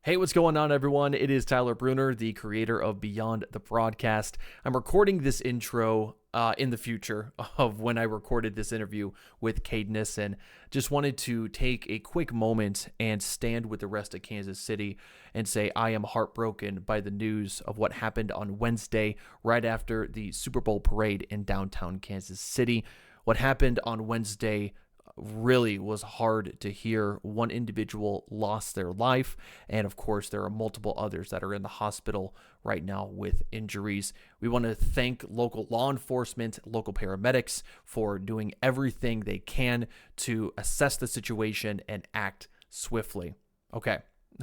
Hey, what's going on, everyone? It is Tyler Bruner, the creator of Beyond the Broadcast. I'm recording this intro in the future of when I recorded this interview with Cade Nissen. Just wanted to take a quick moment and stand with the rest of Kansas City and say I am heartbroken by the news of what happened on Wednesday right after the Super Bowl parade in downtown Kansas City. What happened on Wednesday really was hard to hear. One individual lost their life, and of course there are multiple others that are in the hospital right now with injuries. We want to thank local law enforcement, local paramedics for doing everything they can to assess the situation and act swiftly. Okay,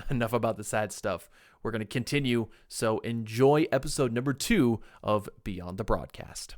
enough about the sad stuff. We're going to continue, so enjoy episode number 2 of Beyond the Broadcast.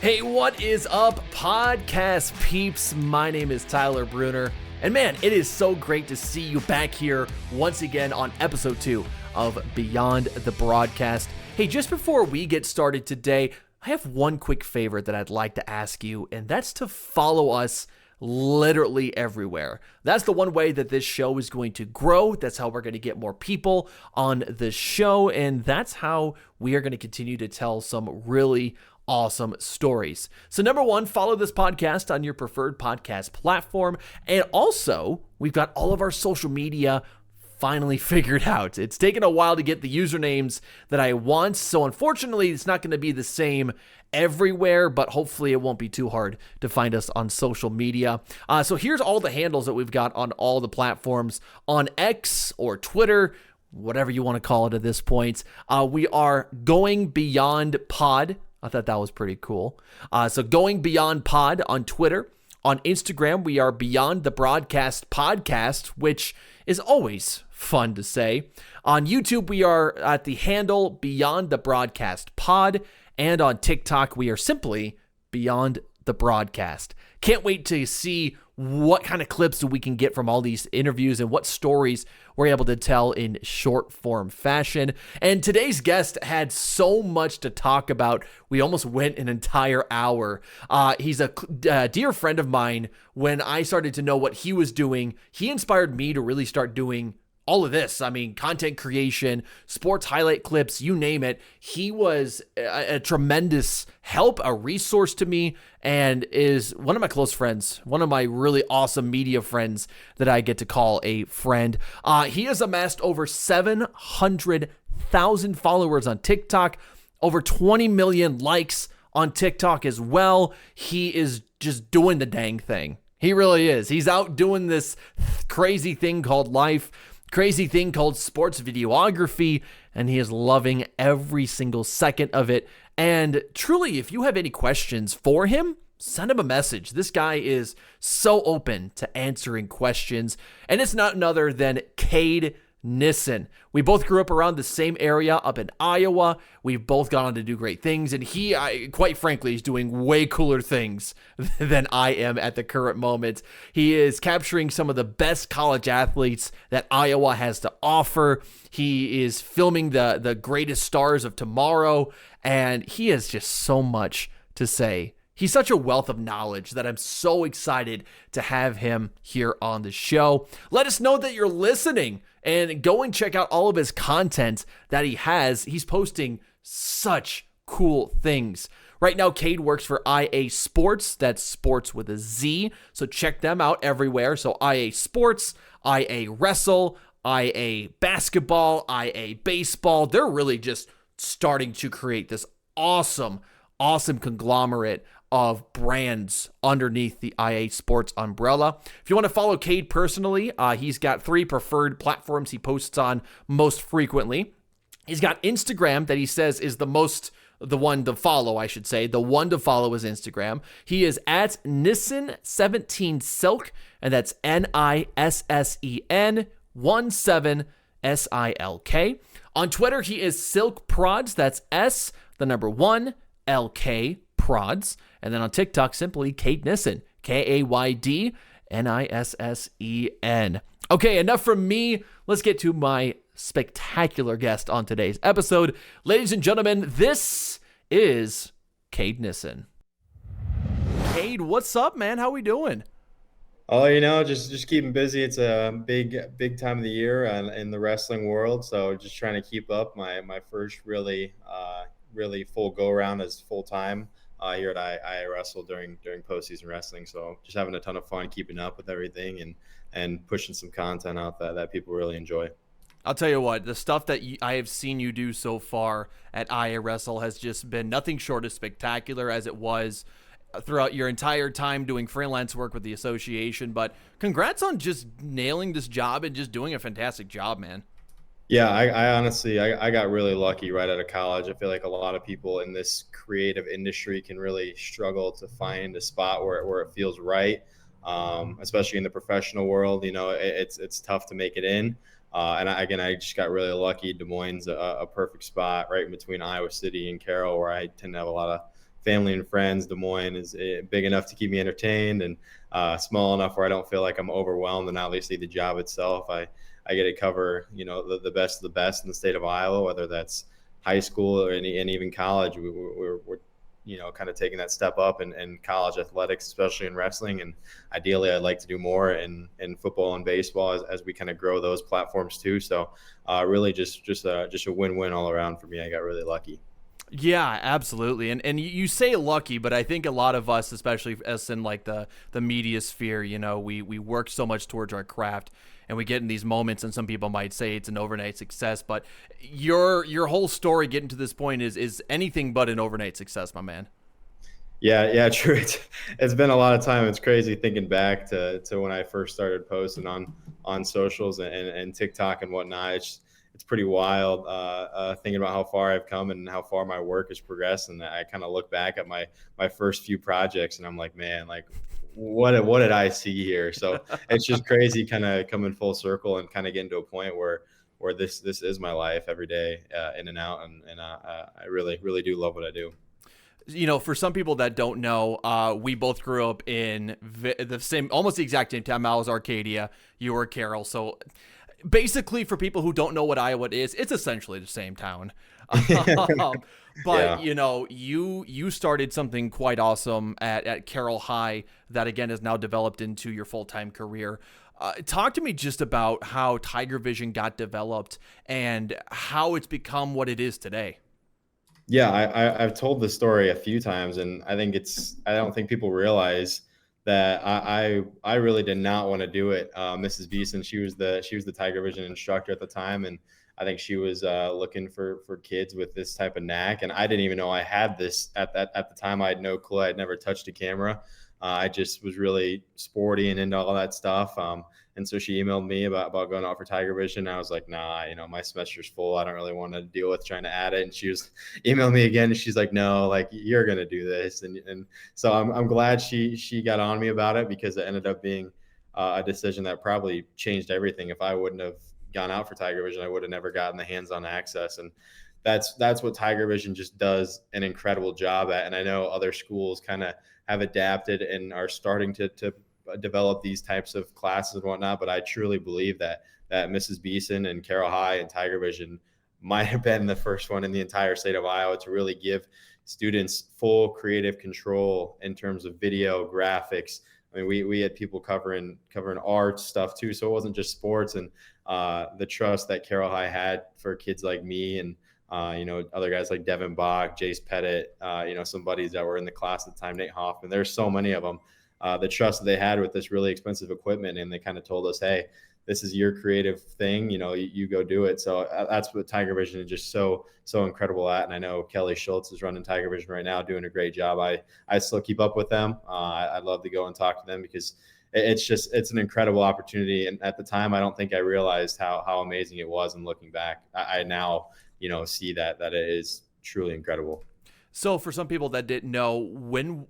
Hey, what is up, podcast peeps? My name is Tyler Bruner, and man, it is so great to see you back here once again on episode 2 of Beyond the Broadcast. Hey, just before we get started today, I have one quick favor that I'd like to ask you, and that's to follow us literally everywhere. That's the one way that this show is going to grow. That's how we're going to get more people on the show, and that's how we are going to continue to tell some really awesome stories. So number 1, follow this podcast on your preferred podcast platform. And also, we've got all of our social media finally figured out. It's taken a while to get the usernames that I want. So unfortunately, it's not going to be the same everywhere, but hopefully it won't be too hard to find us on social media. So here's all the handles that we've got on all the platforms on X or Twitter, whatever you want to call it at this point. We are Going Beyond Pod. I thought that was pretty cool. So Going Beyond Pod on Twitter. On Instagram, we are Beyond the Broadcast Podcast, which is always fun to say. On YouTube, we are at the handle Beyond the Broadcast Pod. And on TikTok, we are simply Beyond the Broadcast. Can't wait to see what kind of clips we can get from all these interviews and what stories we're able to tell in short form fashion. And today's guest had so much to talk about. We almost went an entire hour. He's a dear friend of mine. When I started to know what he was doing, he inspired me to really start doing all of this. I mean, content creation, sports highlight clips, you name it. He was a tremendous help, a resource to me, and is one of my close friends, one of my really awesome media friends that I get to call a friend. He has amassed over 700,000 followers on TikTok, over 20 million likes on TikTok as well. He is just doing the dang thing. He really is. He's out doing this crazy thing called life, crazy thing called sports videography, and he is loving every single second of it. And truly, if you have any questions for him, send him a message. This guy is so open to answering questions, and it's not another than Cade Nissen. We both grew up around the same area up in Iowa. We've both gone on to do great things, and he, quite frankly, is doing way cooler things than I am at the current moment. He is capturing some of the best college athletes that Iowa has to offer. He is filming the greatest stars of tomorrow, and he has just so much to say. He's such a wealth of knowledge that I'm so excited to have him here on the show. Let us know that you're listening and go and check out all of his content that he has. He's posting such cool things. Right now, Cade works for IASportz. That's sports with a Z. So check them out everywhere. So IASportz, IAWrestle, IA basketball, IA baseball. They're really just starting to create this awesome conglomerate of brands underneath the IASportz umbrella. If you want to follow Cade personally, he's got 3 preferred platforms he posts on most frequently. He's got Instagram that he says is the one to follow, I should say. The one to follow is Instagram. He is at Nissen17Silk, and that's Nissen 17SILK. On Twitter, he is Silk Prods. That's S1 LK Prods. And then on TikTok, simply Cade Nissen, KaydNissen. Okay, enough from me. let's get to my spectacular guest on today's episode. Ladies and gentlemen, this is Cade Nissen. Cade, what's up, man? How we doing? Oh, just keeping busy. It's a big time of the year in the wrestling world. So just trying to keep up. My first really full go around as full time here at IAWrestle during postseason wrestling. So just having a ton of fun keeping up with everything and pushing some content out that people really enjoy. I'll tell you what, the stuff that I have seen you do so far at IAWrestle has just been nothing short of spectacular, as it was throughout your entire time doing freelance work with the association. But congrats on just nailing this job and just doing a fantastic job, man. Yeah, I honestly I got really lucky right out of college. I feel like a lot of people in this creative industry can really struggle to find a spot where it feels right, especially in the professional world. It's tough to make it in. I just got really lucky. Des Moines, a perfect spot right in between Iowa City and Carroll, where I tend to have a lot of family and friends. Des Moines is big enough to keep me entertained and small enough where I don't feel like I'm overwhelmed. And obviously the job itself, I get to cover, the best of the best in the state of Iowa, whether that's high school and even college. We're kind of taking that step up in college athletics, especially in wrestling. And ideally, I'd like to do more in football and baseball as we kind of grow those platforms too. So really just a win-win all around for me. I got really lucky. Yeah, absolutely. And you say lucky, but I think a lot of us, especially us in like the media sphere, we work so much towards our craft and we get in these moments, and some people might say it's an overnight success, but your whole story getting to this point is anything but an overnight success, my man. Yeah, true. It's been a lot of time. It's crazy thinking back to when I first started posting on socials and TikTok and whatnot. It's pretty wild thinking about how far I've come and how far my work has progressed. And I kind of look back at my first few projects and I'm like, man, like what did I see here? So it's just crazy kind of coming full circle and kind of getting to a point where this is my life every day, in and out. And I really do love what I do. For some people that don't know, we both grew up in almost the exact same town. I was Arcadia, you were Carroll. So basically, for people who don't know what Iowa is, it's essentially the same town. But Yeah. you started something quite awesome at Carroll High that again has now developed into your full-time career. Talk to me just about how Tiger Vision got developed and how it's become what it is today. Yeah, I've told the story a few times, and I don't think people realize that I really did not want to do it. Mrs. Beeson, she was the Tiger Vision instructor at the time, and I think she was looking for kids with this type of knack, and I didn't even know I had this at the time. I had no clue. I'd never touched a camera. I just was really sporty and into all that stuff. And so she emailed me about going out for Tiger Vision. I was like, nah, my semester's full. I don't really want to deal with trying to add it. And she was emailing me again. And she's like, no, like you're going to do this. And so I'm glad she got on me about it, because it ended up being a decision that probably changed everything. If I wouldn't have gone out for Tiger Vision, I would have never gotten the hands-on access. And that's what Tiger Vision just does an incredible job at. And I know other schools kind of have adapted and are starting to develop these types of classes and whatnot. But I truly believe that Mrs. Beeson and Carroll High and Tiger Vision might have been the first one in the entire state of Iowa to really give students full creative control in terms of video, graphics. I mean, we had people covering art stuff too. So it wasn't just sports. And the trust that Carroll High had for kids like me and other guys like Devin Bach, Jace Pettit, some buddies that were in the class at the time, Nate Hoffman. There's so many of them. The trust that they had with this really expensive equipment, and they kind of told us, hey, this is your creative thing, you go do it. So that's what Tiger Vision is just so incredible at. And I know Kelly Schultz is running Tiger Vision right now, doing a great job. I still keep up with them. I'd love to go and talk to them, because it's an incredible opportunity. And at the time, I don't think I realized how amazing it was. And looking back, I now see that it is truly incredible. So for some people that didn't know,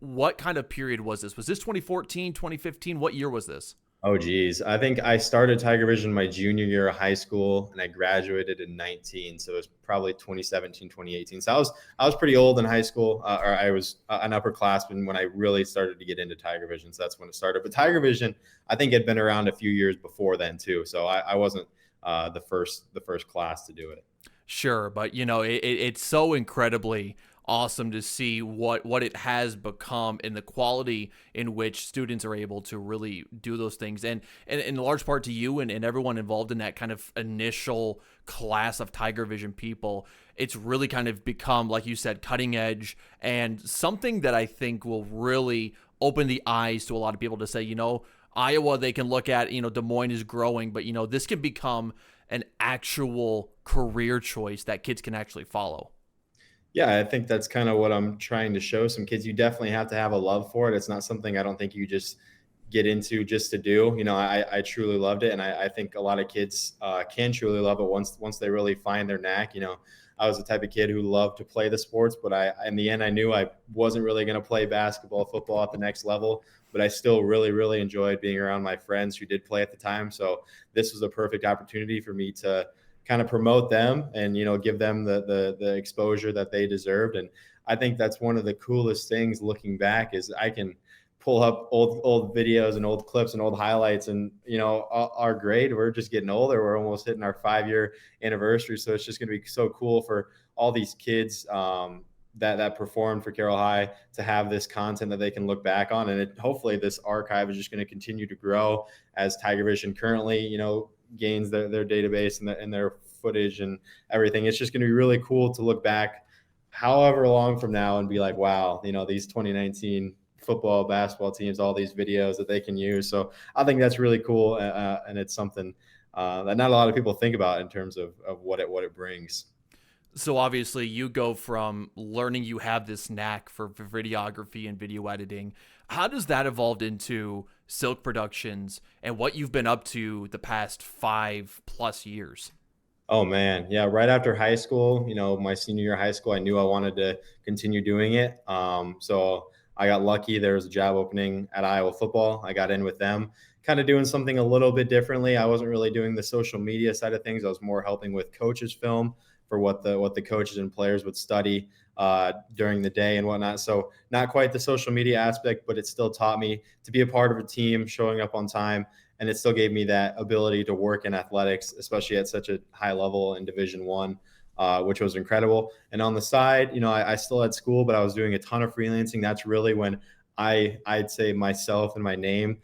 what kind of period was this? Was this 2014, 2015? What year was this? Oh, geez. I think I started Tiger Vision my junior year of high school, and I graduated in 19. So it was probably 2017, 2018. So I was pretty old in high school, or I was an upperclassman when I really started to get into Tiger Vision. So that's when it started. But Tiger Vision, I think, had been around a few years before then too. So I wasn't the first class to do it. Sure, but it's so incredibly awesome to see what it has become and the quality in which students are able to really do those things, and in large part to you and everyone involved in that kind of initial class of Tiger Vision people. It's really kind of become, like you said, cutting edge, and something that I think will really open the eyes to a lot of people to say, Iowa, they can look at, Des Moines is growing, but this can become an actual career choice that kids can actually follow. Yeah, I think that's kind of what I'm trying to show some kids. You definitely have to have a love for it. It's not something I don't think you just get into just to do. I truly loved it, and I think a lot of kids can truly love it once they really find their knack. I was the type of kid who loved to play the sports, but in the end I knew I wasn't really going to play basketball, football at the next level. But I still really, really enjoyed being around my friends who did play at the time. So this was a perfect opportunity for me to kind of promote them and give them the exposure that they deserved. And I think that's one of the coolest things looking back is I can pull up old videos and old clips and old highlights, and our grade, we're just getting older. We're almost hitting our 5-year anniversary, so it's just going to be so cool for all these kids that performed for Carroll High to have this content that they can look back on. And hopefully this archive is just going to continue to grow as Tiger Vision currently gains their database and their footage and everything. It's just going to be really cool to look back however long from now and be like, wow, these 2019 football, basketball teams, all these videos that they can use. So I think that's really cool. And it's something that not a lot of people think about in terms of what it brings. So obviously you go from learning you have this knack for videography and video editing. How does that evolve into Silk Productions and what you've been up to the past 5+ years? Oh man. Yeah. Right after high school, my senior year of high school, I knew I wanted to continue doing it. So I got lucky. There was a job opening at Iowa football. I got in with them, kind of doing something a little bit differently. I wasn't really doing the social media side of things. I was more helping with coaches film for what the coaches and players would study during the day and whatnot. So not quite the social media aspect, but it still taught me to be a part of a team, showing up on time. And it still gave me that ability to work in athletics, especially at such a high level in Division I, which was incredible. And on the side, I still had school, but I was doing a ton of freelancing. That's really when I'd say myself and my name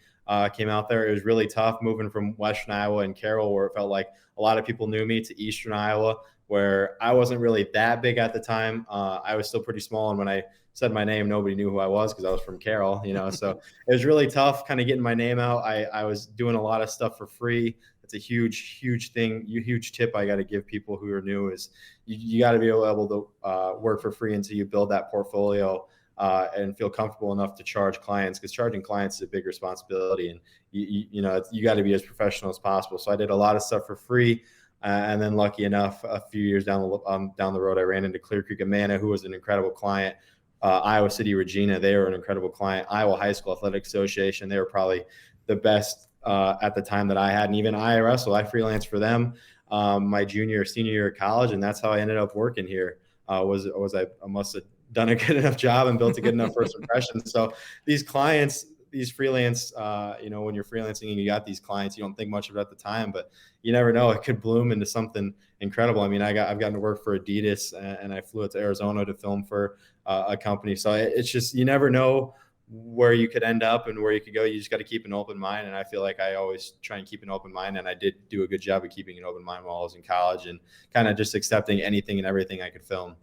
came out there. It was really tough moving from Western Iowa and Carroll, where it felt like a lot of people knew me, to Eastern Iowa, where I wasn't really that big at the time. I was still pretty small. And when I said my name, nobody knew who I was because I was from Carroll, so it was really tough kind of getting my name out. I was doing a lot of stuff for free. It's a huge thing, huge tip I got to give people who are new is you got to be able to work for free until you build that portfolio and feel comfortable enough to charge clients, because charging clients is a big responsibility, and you got to be as professional as possible. So I did a lot of stuff for free. And then lucky enough, a few years down the road, I ran into Clear Creek Amana, who was an incredible client. Iowa City Regina, they were an incredible client. Iowa High School Athletic Association, they were probably the best at the time that I had. And even IAWrestle, I freelanced for them my junior or senior year of college, and that's how I ended up working here. I must have done a good enough job and built a good enough first impression. So these clients, these freelance, when you're freelancing and you got these clients, you don't think much of it at the time, but you never know, it could bloom into something incredible. I mean, I've gotten to work for Adidas, and I flew out to Arizona to film for a company. So it's just, you never know where you could end up and where you could go. You just got to keep an open mind. And I feel like I always try and keep an open mind. And I did do a good job of keeping an open mind while I was in college, and kind of just accepting anything and everything I could film.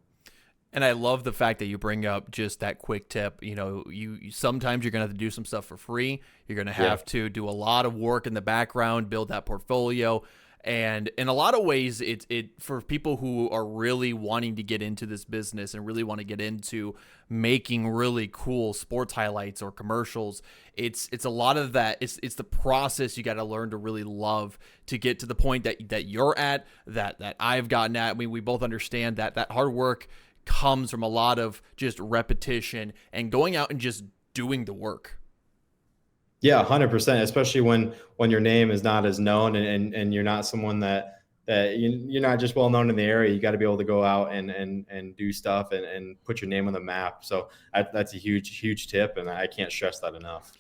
And I love the fact that you bring up just that quick tip. You sometimes you're going to have to do some stuff for free. You're going to have to do a lot of work in the background, build that portfolio. And in a lot of ways, it for people who are really wanting to get into this business and really want to get into making really cool sports highlights or commercials, it's a lot of that. It's the process you got to learn to really love to get to the point that you're at, that I've gotten at. I mean, we both understand that hard work comes from a lot of just repetition and going out and just doing the work. Yeah, 100%, especially when your name is not as known, and you're not someone that you're not just well known in the area. You got to be able to go out and do stuff and put your name on the map. So that's a huge tip, and I can't stress that enough.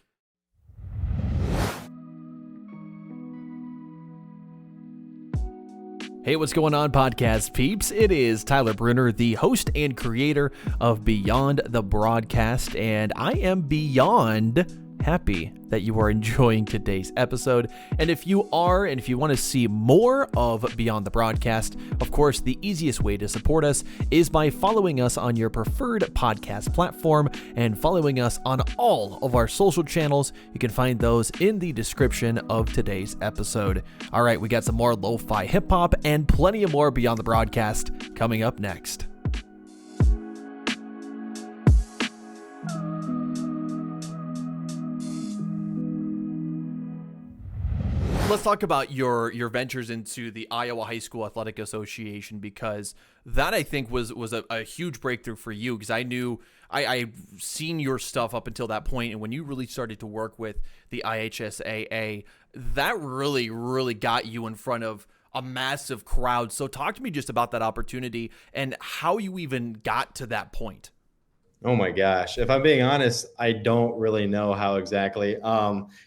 Hey, what's going on, podcast peeps? It is Tyler Bruner, the host and creator of Beyond the Broadcast, and I am beyond happy that you are enjoying today's episode. And if you are, and if you want to see more of Beyond the Broadcast, of course, the easiest way to support us is by following us on your preferred podcast platform and following us on all of our social channels. You can find those in the description of today's episode. All right, we got some more lo-fi hip-hop and plenty of more Beyond the Broadcast coming up next. Let's talk about your ventures into the Iowa High School Athletic Association, because that, I think, was a huge breakthrough for you, because I knew I've seen your stuff up until that point, and when you really started to work with the IHSAA, that really got you in front of a massive crowd. So talk to me just about that opportunity and how you even got to that point. Oh my gosh. If I'm being honest, I don't really know how exactly.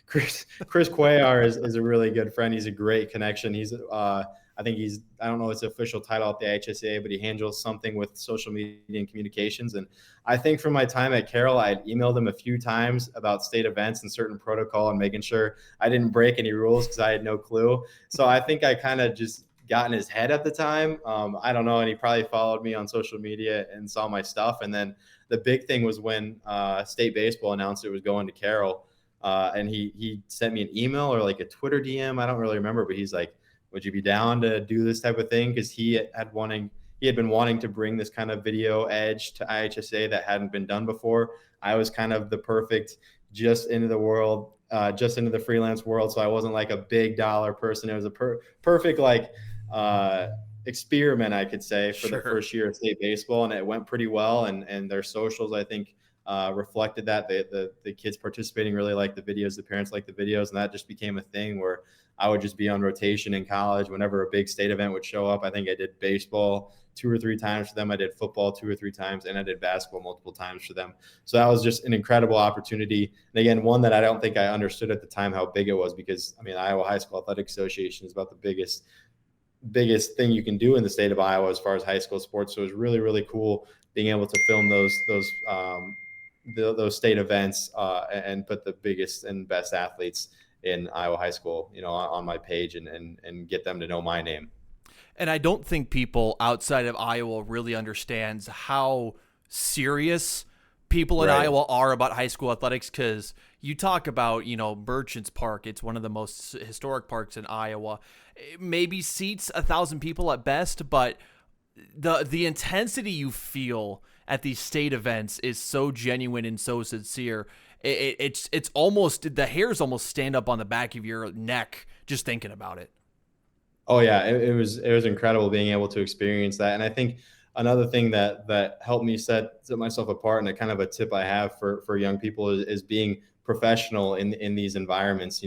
Chris Cuellar is a really good friend. He's a great connection. I don't know his official title at the IHSAA, but he handles something with social media and communications. And I think from my time at Carroll, I had emailed him a few times about state events and certain protocol and making sure I didn't break any rules because I had no clue. So I think I kind of just got in his head at the time. I don't know. And he probably followed me on social media and saw my stuff. And then the big thing was when state baseball announced it was going to Carroll, and he sent me an email or like a Twitter DM. I don't really remember, but he's like, would you be down to do this type of thing? Because he had been wanting to bring this kind of video edge to IHSA that hadn't been done before. I was kind of the perfect just into the freelance world. So I wasn't like a big dollar person. It was a perfect experiment, I could say, for the first year of state baseball, and it went pretty well. And their socials, I think, reflected that. The kids participating really liked the videos, the parents liked the videos, and that just became a thing where I would just be on rotation in college whenever a big state event would show up. I think I did baseball 2 or 3 times for them. I did football 2 or 3 times, and I did basketball multiple times for them. So that was just an incredible opportunity. And again, one that I don't think I understood at the time how big it was, because Iowa High School Athletic Association is about the biggest thing you can do in the state of Iowa as far as high school sports. So it was really cool being able to film those state events and put the biggest and best athletes in Iowa high school, on my page and get them to know my name. And I don't think people outside of Iowa really understands how serious people in Iowa are about high school athletics, because you talk about, Merchants Park. It's one of the most historic parks in Iowa. It maybe seats 1,000 people at best, but the intensity you feel at these state events is so genuine and so sincere. It's almost, the hairs almost stand up on the back of your neck just thinking about it. Oh yeah, it was incredible being able to experience that. And I think another thing that helped me set myself apart, and a kind of a tip I have for young people, is being professional in these environments.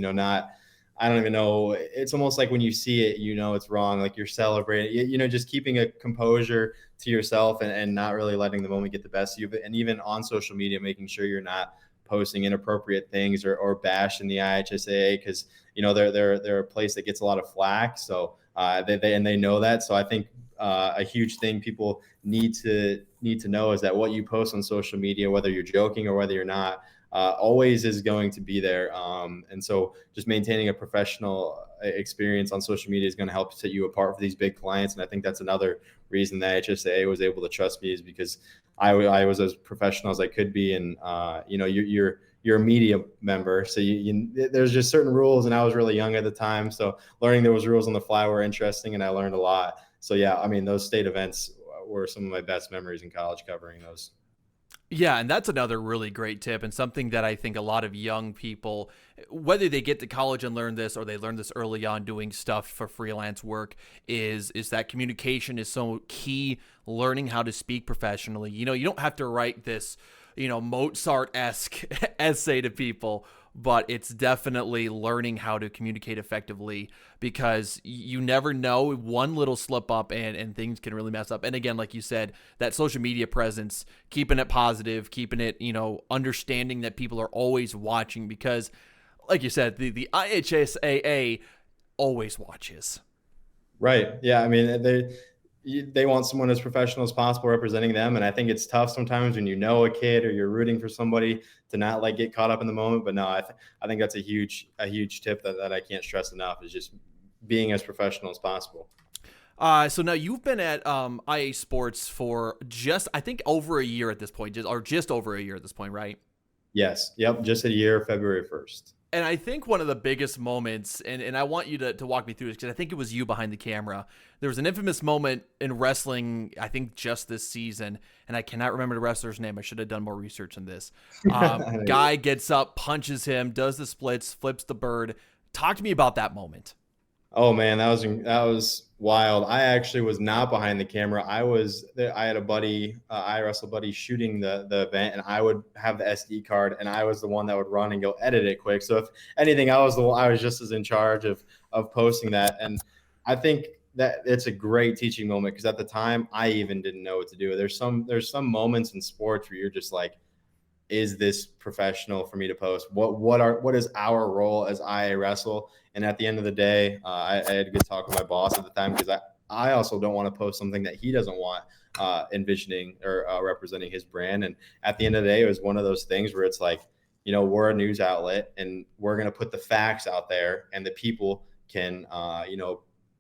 I don't even know. It's almost like when you see it, it's wrong. Like you're celebrating, just keeping a composure to yourself and not really letting the moment get the best of you. And even on social media, making sure you're not posting inappropriate things or bashing the IHSAA, because they're a place that gets a lot of flack. So they know that. So I think a huge thing people need to know is that what you post on social media, whether you're joking or whether you're not, always is going to be there. And so just maintaining a professional experience on social media is going to help set you apart for these big clients. And I think that's another reason that IHSAA was able to trust me, is because I was as professional as I could be. And, you're a media member. So there's just certain rules, and I was really young at the time. So learning those rules on the fly were interesting, and I learned a lot. So yeah, those state events were some of my best memories in college, covering those. Yeah, and that's another really great tip, and something that I think a lot of young people, whether they get to college and learn this or they learn this early on doing stuff for freelance work, is that communication is so key. Learning how to speak professionally. You don't have to write this, Mozart-esque essay to people, but it's definitely learning how to communicate effectively, because you never know, one little slip up and things can really mess up. And again, like you said, that social media presence, keeping it positive, keeping it, understanding that people are always watching, because like you said, the IHSAA always watches. Right. Yeah. I mean, they want someone as professional as possible representing them. And I think it's tough sometimes when you know a kid or you're rooting for somebody to not like get caught up in the moment. But no, I think that's a huge tip that I can't stress enough, is just being as professional as possible. So now you've been at IASportz for just, I think, over a year at this point, just over a year at this point, right? Yes. Yep. Just a year, February 1st. And I think one of the biggest moments, and I want you to walk me through this because I think it was you behind the camera. There was an infamous moment in wrestling, I think just this season, and I cannot remember the wrestler's name. I should have done more research on this. Guy gets up, punches him, does the splits, flips the bird. Talk to me about that moment. Oh man, that was wild. I actually was not behind the camera. I had a buddy, IAWrestle buddy, shooting the event, and I would have the SD card, and I was the one that would run and go edit it quick. So if anything, I was just as in charge of posting that. And I think that it's a great teaching moment, because at the time I even didn't know what to do. There's some moments in sports where you're just like, is this professional for me to post? What is our role as IAWrestle? And at the end of the day, I had a good talk with my boss at the time, because I also don't want to post something that he doesn't want envisioning or representing his brand. And at the end of the day, it was one of those things where it's like, we're a news outlet, and we're going to put the facts out there, and the people can,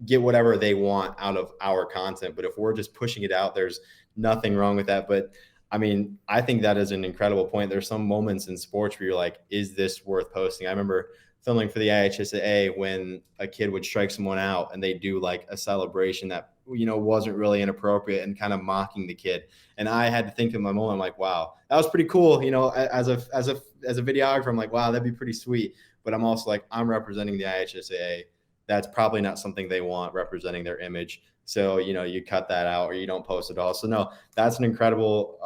get whatever they want out of our content. But if we're just pushing it out, there's nothing wrong with that. But I mean, I think that is an incredible point. There's some moments in sports where you're like, is this worth posting? I remember filming for the IHSAA when a kid would strike someone out, and they do like a celebration that, wasn't really inappropriate, and kind of mocking the kid. And I had to think in my moment, I'm like, wow, that was pretty cool. As a videographer, I'm like, wow, that'd be pretty sweet. But I'm also like, I'm representing the IHSAA. That's probably not something they want representing their image. So, you cut that out, or you don't post it all. So no, that's an incredible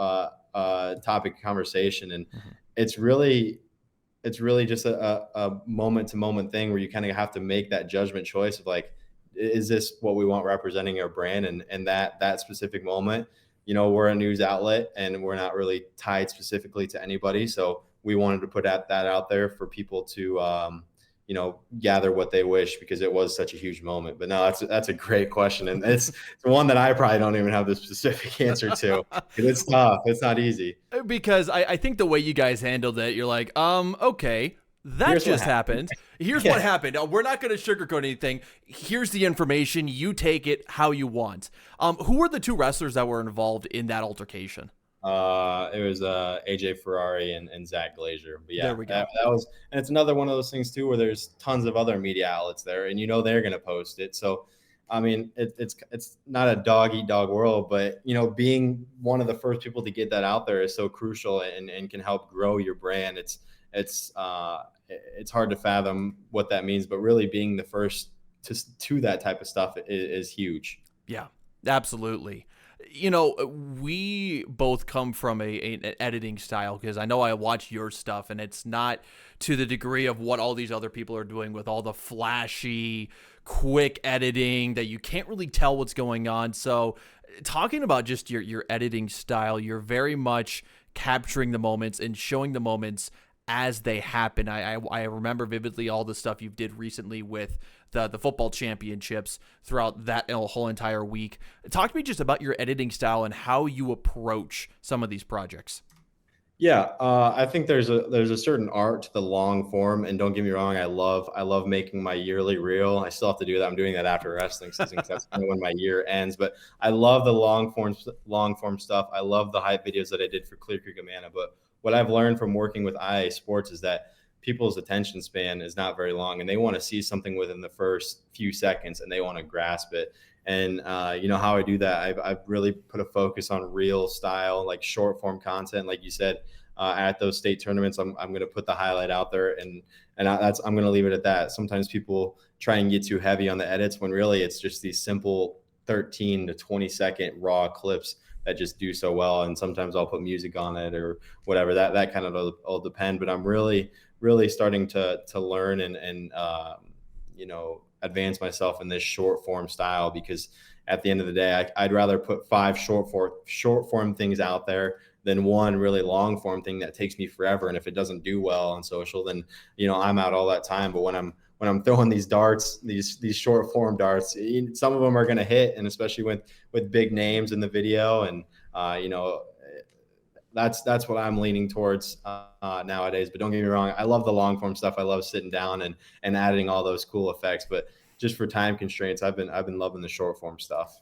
topic of conversation. And it's really just a moment to moment thing where you kind of have to make that judgment choice of like, is this what we want representing our brand? And that specific moment, we're a news outlet, and we're not really tied specifically to anybody. So we wanted to put that out there for people to, gather what they wish, because it was such a huge moment. But no, that's a great question. And it's one that I probably don't even have the specific answer to. It's tough. It's not easy. Because I think the way you guys handled it, you're like, okay, that just happened. Here's what happened. We're not going to sugarcoat anything. Here's the information. You take it how you want. Who were the two wrestlers that were involved in that altercation? It was AJ Ferrari and Zach Glazier. But yeah, there we go. That was, and it's another one of those things too, where there's tons of other media outlets there, and they're going to post it. So, I mean, it's not a dog eat dog world, but being one of the first people to get that out there is so crucial, and can help grow your brand. It's hard to fathom what that means, but really being the first to that type of stuff is huge. Yeah, absolutely. We both come from an editing style, because I know I watch your stuff, and it's not to the degree of what all these other people are doing with all the flashy, quick editing that you can't really tell what's going on. So talking about just your editing style, you're very much capturing the moments and showing the moments as they happen. I remember vividly all the stuff you did recently with the football championships throughout that whole entire week. Talk to me just about your editing style and how you approach some of these projects. Yeah, I think there's a certain art to the long form, and don't get me wrong, I love making my yearly reel. I still have to do that. I'm doing that after wrestling season, because that's kind of when my year ends. But I love the long form stuff. I love the hype videos that I did for Clear Creek Amana. But what I've learned from working with IASportz is that people's attention span is not very long, and they want to see something within the first few seconds, and they want to grasp it. And how I do that, I've really put a focus on reel style, like short form content. Like you said, at those state tournaments, I'm going to put the highlight out there, and I'm going to leave it at that. Sometimes people try and get too heavy on the edits, when really it's just these simple 13 to 20 second raw clips that just do so well. And sometimes I'll put music on it or whatever. That kind of will depend. But I'm really starting to learn and advance myself in this short form style, because at the end of the day, I'd rather put 5 short form things out there than one really long form thing that takes me forever. And if it doesn't do well on social, then I'm out all that time. But when when I'm throwing these darts, these short form darts, some of them are going to hit, and especially with big names in the video. And, that's what I'm leaning towards nowadays. But don't get me wrong, I love the long form stuff. I love sitting down and adding all those cool effects. But just for time constraints, I've been loving the short form stuff.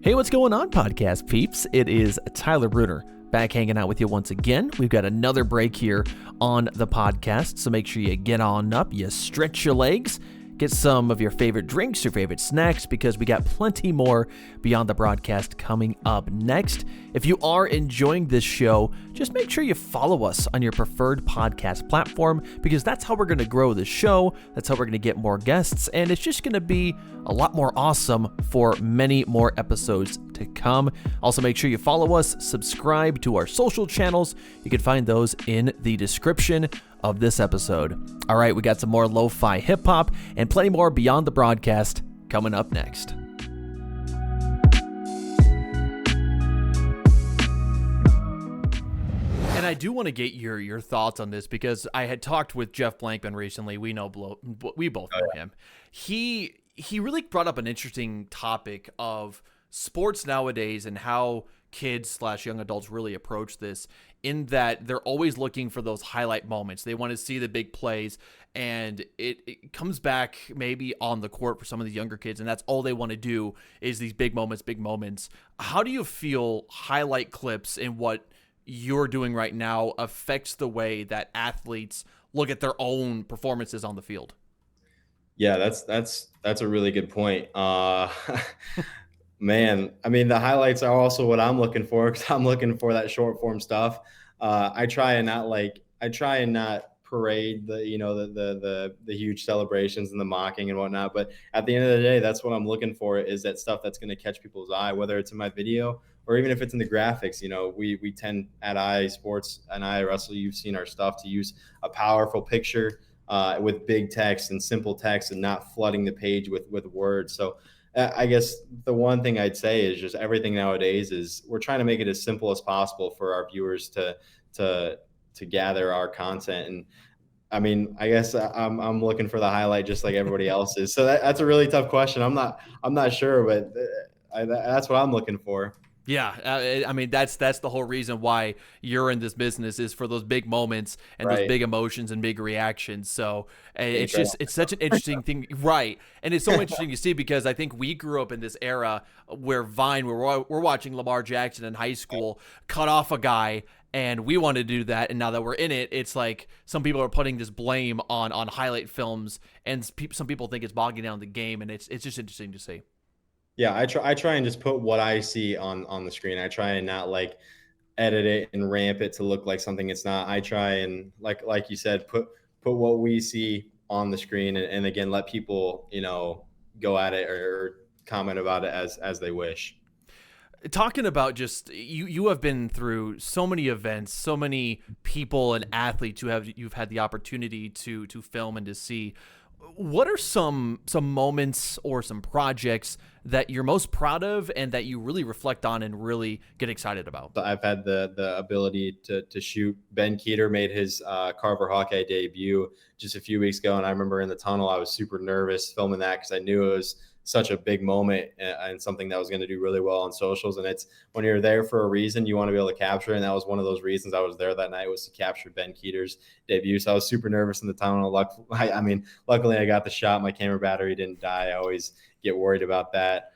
Hey, what's going on, podcast peeps? It is Tyler Bruner back hanging out with you once again. We've got another break here on the podcast, so make sure you get on up, you stretch your legs, get some of your favorite drinks, your favorite snacks, because we got plenty more Beyond the Broadcast coming up next. If you are enjoying this show, just make sure you follow us on your preferred podcast platform, because that's how we're going to grow the show. That's how we're going to get more guests, and it's just going to be a lot more awesome for many more episodes to come. Also, make sure you follow us, subscribe to our social channels. You can find those in the description of this episode. All right, we got some more lo-fi hip-hop and plenty more Beyond the Broadcast coming up next. And I do want to get your thoughts on this, because I had talked with Jeff Blankman recently. We both know him. He really brought up an interesting topic of sports nowadays and how kids/young adults really approach this, in that they're always looking for those highlight moments. They want to see the big plays, and it comes back maybe on the court for some of the younger kids, and that's all they want to do is these big moments. How do you feel highlight clips and what you're doing right now affects the way that athletes look at their own performances on the field? Yeah, that's a really good point. Man, I mean, the highlights are also what I'm looking for, because I'm looking for that short form stuff. I try and not parade the huge celebrations and the mocking and whatnot. But at the end of the day, that's what I'm looking for, is that stuff that's going to catch people's eye, whether it's in my video or even if it's in the graphics. We tend at IASportz and IAWrestle, you've seen our stuff, to use a powerful picture with big text and simple text, and not flooding the page with words. So I guess the one thing I'd say is just everything nowadays is we're trying to make it as simple as possible for our viewers to gather our content. And I mean, I guess I'm looking for the highlight just like everybody else is. So that's a really tough question. I'm not sure, but that's what I'm looking for. Yeah, I mean, that's the whole reason why you're in this business, is for those big moments and those big emotions and big reactions. So it's such an interesting thing, right? And it's so interesting to see, because I think we grew up in this era where we're watching Lamar Jackson in high school cut off a guy, and we wanted to do that. And now that we're in it, it's like some people are putting this blame on highlight films, and some people think it's bogging down the game, and it's just interesting to see. Yeah, I try and just put what I see on the screen. I try and not edit it and ramp it to look like something it's not. I try and like you said, put what we see on the screen, and again, let people go at it or comment about it as they wish. Talking about just you have been through so many events, so many people and athletes you've had the opportunity to film and to see. What are some moments or some projects that you're most proud of and that you really reflect on and really get excited about? I've had the ability to shoot. Ben Keeter made his Carver Hawkeye debut just a few weeks ago, and I remember in the tunnel I was super nervous filming that, because I knew it was such a big moment and something that was going to do really well on socials. And it's when you're there for a reason, you want to be able to capture it. And that was one of those reasons I was there that night, was to capture Ben Keeter's debut. So I was super nervous in the tunnel. Luckily I got the shot. My camera battery didn't die. I always get worried about that.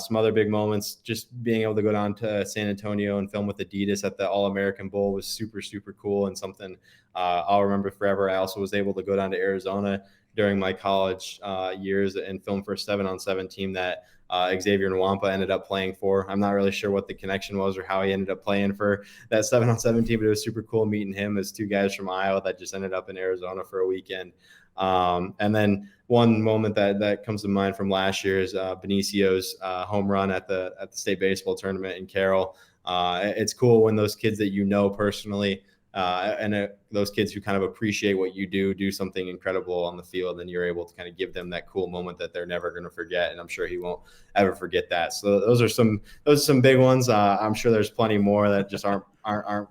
Some other big moments, just being able to go down to San Antonio and film with Adidas at the All-American Bowl was super, super cool, and something I'll remember forever. I also was able to go down to Arizona during my college years and film for a 7-on-7 team that Xavier Nwampa ended up playing for. I'm not really sure what the connection was or how he ended up playing for that 7-on-7 team, but it was super cool meeting him as two guys from Iowa that just ended up in Arizona for a weekend. And then one moment that comes to mind from last year is Benicio's home run at the state baseball tournament in Carroll. It's cool when those kids that personally those kids who kind of appreciate what you do something incredible on the field, and you're able to kind of give them that cool moment that they're never going to forget. And I'm sure he won't ever forget that. So those are some big ones. I'm sure there's plenty more that just aren't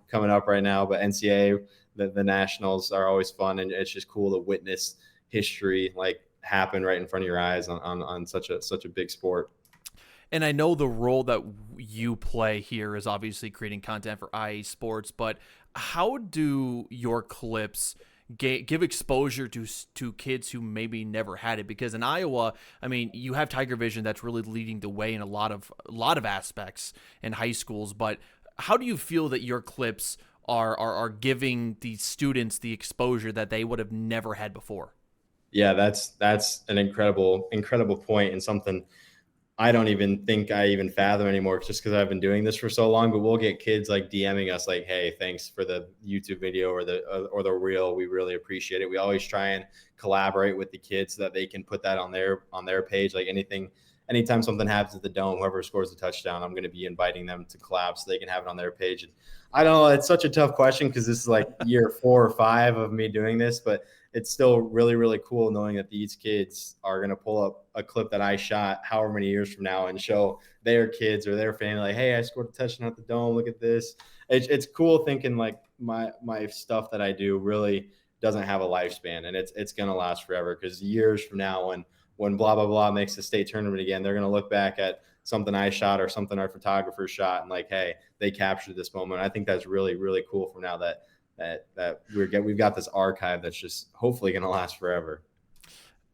coming up right now, but NCAA, the nationals are always fun, and it's just cool to witness history like happen right in front of your eyes on such a big sport. And I know the role that you play here is obviously creating content for IASportz, but how do your clips give exposure to kids who maybe never had it? Because in Iowa, I mean, you have Tiger Vision that's really leading the way in a lot of aspects in high schools, but how do you feel that your clips are giving these students the exposure that they would have never had before? Yeah, that's an incredible point, and something I don't even think I even fathom anymore, just because I've been doing this for so long. But we'll get kids like DMing us like, "Hey, thanks for the YouTube video or the reel. We really appreciate it." We always try and collaborate with the kids so that they can put that on their page. Like anytime something happens at the Dome, whoever scores the touchdown, I'm going to be inviting them to collab so they can have it on their page. And I don't know, it's such a tough question because this is like year 4 or 5 of me doing this, but it's still really, really cool knowing that these kids are going to pull up a clip that I shot however many years from now and show their kids or their family, like, "Hey, I scored a touchdown at the Dome. Look at this." It's cool thinking like my stuff that I do really doesn't have a lifespan, and it's going to last forever, because years from now, when blah, blah, blah makes the state tournament again, they're going to look back at something I shot or something our photographer shot and like, "Hey, they captured this moment." I think that's really, really cool from now that we've got this archive that's just hopefully going to last forever.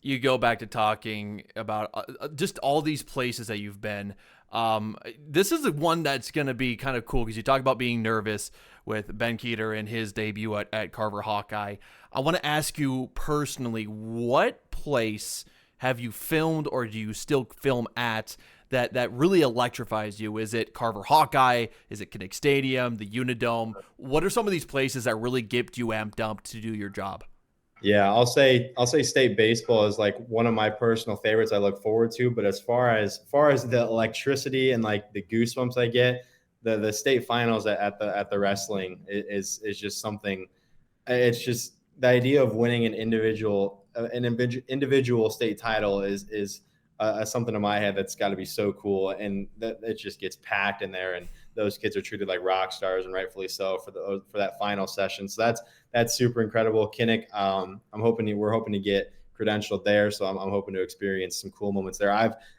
You go back to talking about just all these places that you've been. This is the one that's going to be kind of cool because you talk about being nervous with Ben Keeter and his debut at Carver Hawkeye. I want to ask you personally, what place have you filmed or do you still film at that really electrifies you? Is it Carver Hawkeye? Is it Kinnick Stadium, the Unidome? What are some of these places that really get you amped up to do your job? Yeah, I'll say state baseball is like one of my personal favorites I look forward to. But as far as the electricity and like the goosebumps I get, the state finals at the wrestling is just something. It's just the idea of winning an individual state title is something in my head that's got to be so cool, and that it just gets packed in there, and those kids are treated like rock stars, and rightfully so for that final session. So that's super incredible. Kinnick, we're hoping to get credentialed there, so I'm hoping to experience some cool moments there.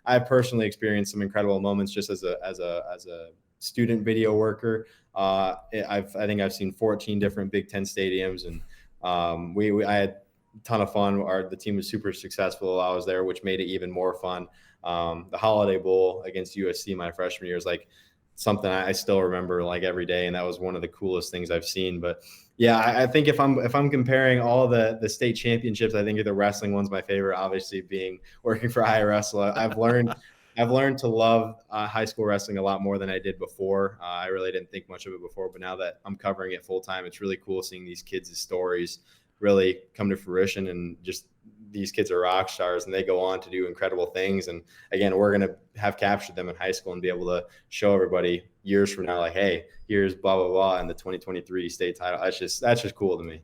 I've personally experienced some incredible moments just as a student video worker. I think I've seen 14 different Big Ten stadiums, and I had a ton of fun. The team was super successful while I was there, which made it even more fun. The Holiday Bowl against USC my freshman year is like something I still remember like every day, and that was one of the coolest things I've seen. But yeah, I think if I'm comparing all the state championships, I think the wrestling one's my favorite. Obviously, being working for IAWrestle, I've learned to love high school wrestling a lot more than I did before. I really didn't think much of it before, but now that I'm covering it full time, it's really cool seeing these kids' stories really come to fruition. And just these kids are rock stars, and they go on to do incredible things. And again, we're going to have captured them in high school and be able to show everybody years from now, like, "Hey, here's blah, blah, blah, and the 2023 state title." That's just cool to me.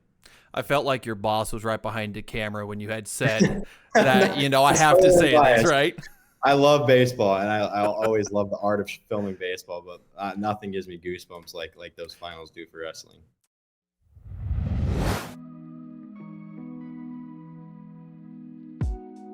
I felt like your boss was right behind the camera when you had said that, I have to say this, right? I love baseball, and I always love the art of filming baseball, but nothing gives me goosebumps like those finals do for wrestling.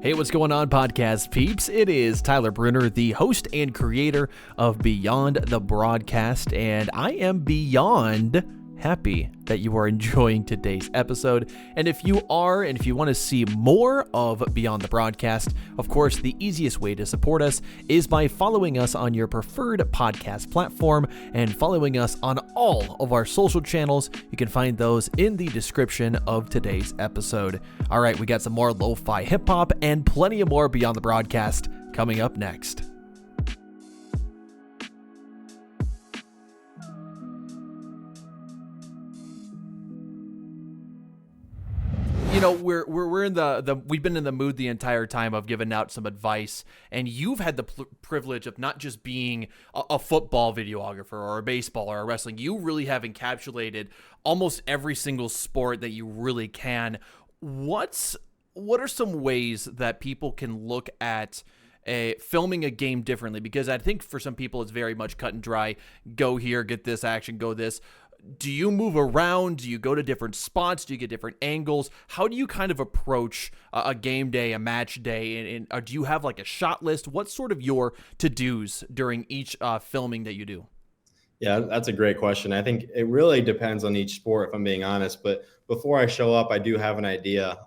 Hey, what's going on, podcast peeps? It is Tyler Bruner, the host and creator of Beyond the Broadcast, and I am beyond happy that you are enjoying today's episode. And if you are, and if you want to see more of Beyond the Broadcast, of course, the easiest way to support us is by following us on your preferred podcast platform and following us on all of our social channels. You can find those in the description of today's episode. All right, we got some more lo-fi hip-hop and plenty of more Beyond the Broadcast coming up next. we're in the we've been in the mood the entire time of giving out some advice, and you've had the privilege of not just being a football videographer or a baseball or a wrestling. You really have encapsulated almost every single sport that you really can. What are some ways that people can look at filming a game differently? Because I think for some people it's very much cut and dry. Go here, get this action, go this. Do you move around? Do you go to different spots? Do you get different angles? How do you kind of approach a game day, a match day? And do you have like a shot list? What's sort of your to-dos during each filming that you do? Yeah, that's a great question. I think it really depends on each sport, if I'm being honest. But before I show up, I do have an idea.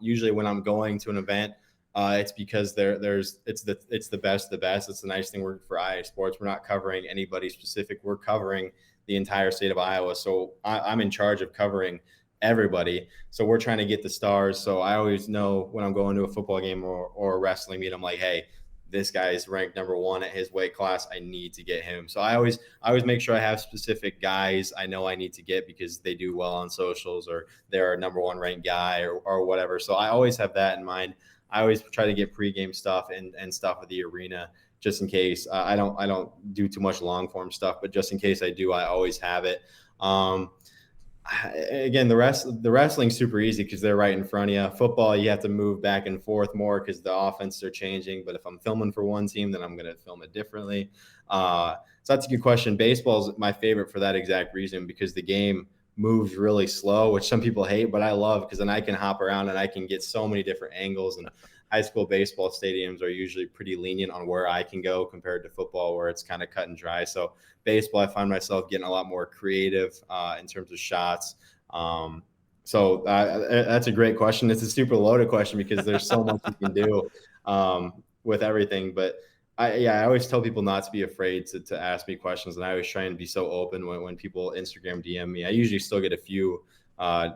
Usually when I'm going to an event, it's because it's the best of the best. It's the nice thing. We're for IASportz. We're not covering anybody specific. We're covering the entire state of Iowa. So I'm in charge of covering everybody. So we're trying to get the stars. So I always know when I'm going to a football game or a wrestling meet, I'm like, hey, this guy is ranked number 1 at his weight class. I need to get him. So I always make sure I have specific guys I know I need to get because they do well on socials or they're a number 1 ranked guy or whatever. So I always have that in mind. I always try to get pregame stuff and stuff at the arena just in case. I don't do too much long form stuff, but just in case I do, I always have it. Again, the wrestling's super easy because they're right in front of you. Football, you have to move back and forth more because the offenses are changing. But if I'm filming for one team, then I'm going to film it differently. So that's a good question. Baseball is my favorite for that exact reason because the game moves really slow, which some people hate, but I love because then I can hop around and I can get so many different angles. And high school baseball stadiums are usually pretty lenient on where I can go compared to football where it's kind of cut and dry. So baseball, I find myself getting a lot more creative in terms of shots. So that's a great question. It's a super loaded question because there's so much you can do with everything. But I always tell people not to be afraid to ask me questions. And I always try and be so open when people Instagram DM me. I usually still get a few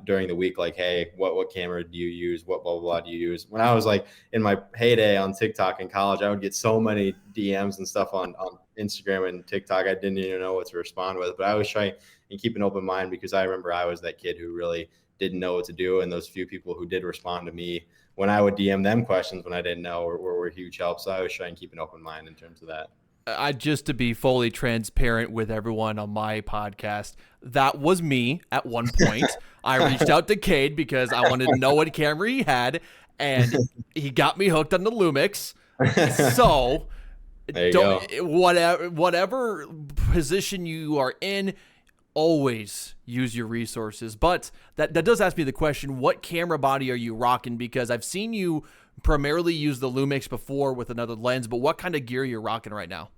during the week, like, hey, what camera do you use? What blah, blah, blah do you use? When I was like in my heyday on TikTok in college, I would get so many DMs and stuff on Instagram and TikTok. I didn't even know what to respond with, but I always try and keep an open mind because I remember I was that kid who really didn't know what to do. And those few people who did respond to me when I would DM them questions when I didn't know were huge help. So I always try and keep an open mind in terms of that. Just to be fully transparent with everyone on my podcast, that was me at one point. I reached out to Cade because I wanted to know what camera he had, and he got me hooked on the Lumix. So whatever position you are in, always use your resources. But that does ask me the question, what camera body are you rocking? Because I've seen you primarily use the Lumix before with another lens, but what kind of gear you're rocking right now?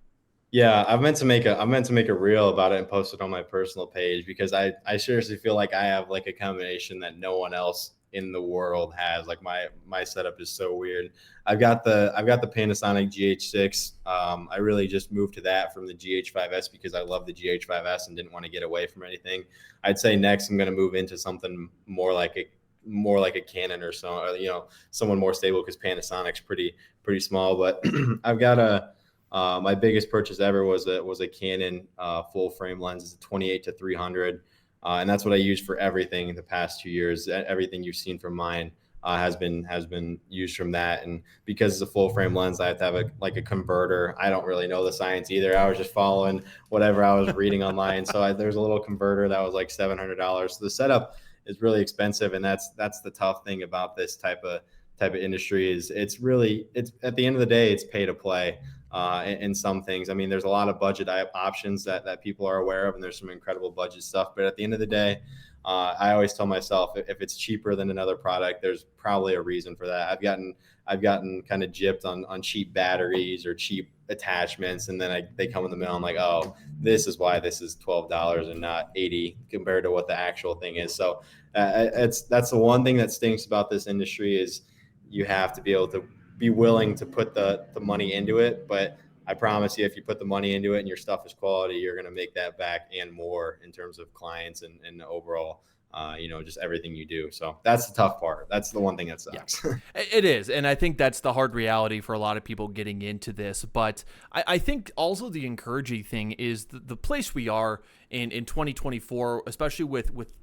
Yeah, I meant to make a reel about it and post it on my personal page because I seriously feel like I have like a combination that no one else in the world has. Like my setup is so weird. I've got the Panasonic GH6. I really just moved to that from the GH5S because I love the GH5S and didn't want to get away from anything. I'd say next I'm going to move into something more like a Canon or so, or, someone more stable because Panasonic's pretty small. But I've got my biggest purchase ever was a Canon full frame lens. It's a 28-300. And that's what I use for everything in the past 2 years. Everything you've seen from mine has been used from that. And because it's a full frame lens, I have to have a converter. I don't really know the science either. I was just following whatever I was reading online. So there's a little converter that was like $700. So the setup is really expensive, and that's the tough thing about this type of industry is it's at the end of the day, it's pay to play. In some things, I mean, there's a lot of budget options that people are aware of, and there's some incredible budget stuff. But at the end of the day, I always tell myself if it's cheaper than another product, there's probably a reason for that. I've gotten kind of gypped on cheap batteries or cheap attachments, and then they come in the mail. I'm like, oh, this is why this is $12 and not $80 compared to what the actual thing is. So that's the one thing that stinks about this industry is you have to be able to be willing to put the money into it. But I promise you, if you put the money into it and your stuff is quality, you're going to make that back and more in terms of clients and the overall, just everything you do. So that's the tough part. That's the one thing that sucks. Yeah, it is. And I think that's the hard reality for a lot of people getting into this. But I think also the encouraging thing is the place we are in 2024, especially with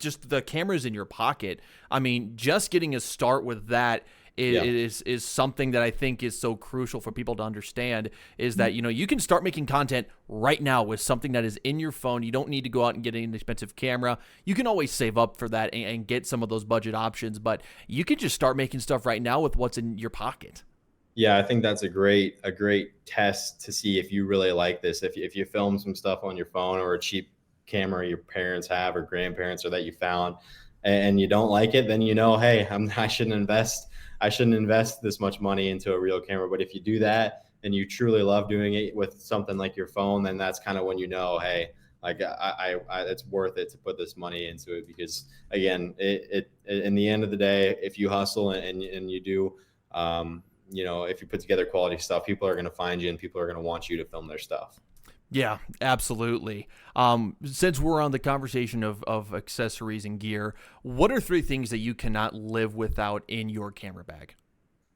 just the cameras in your pocket. I mean, just getting a start with that is something that I think is so crucial for people to understand, is that, you can start making content right now with something that is in your phone. You don't need to go out and get an expensive camera. You can always save up for that and get some of those budget options, but you can just start making stuff right now with what's in your pocket. Yeah, I think that's a great test to see if you really like this. If you film some stuff on your phone or a cheap camera your parents have or grandparents or that you found, and you don't like it, then hey, I shouldn't invest this much money into a real camera. But if you do that and you truly love doing it with something like your phone, then that's kind of when hey, like it's worth it to put this money into it, because again, it in the end of the day, if you hustle and you do, if you put together quality stuff, people are going to find you and people are going to want you to film their stuff. Yeah, absolutely. Since we're on the conversation of accessories and gear, what are 3 things that you cannot live without in your camera bag?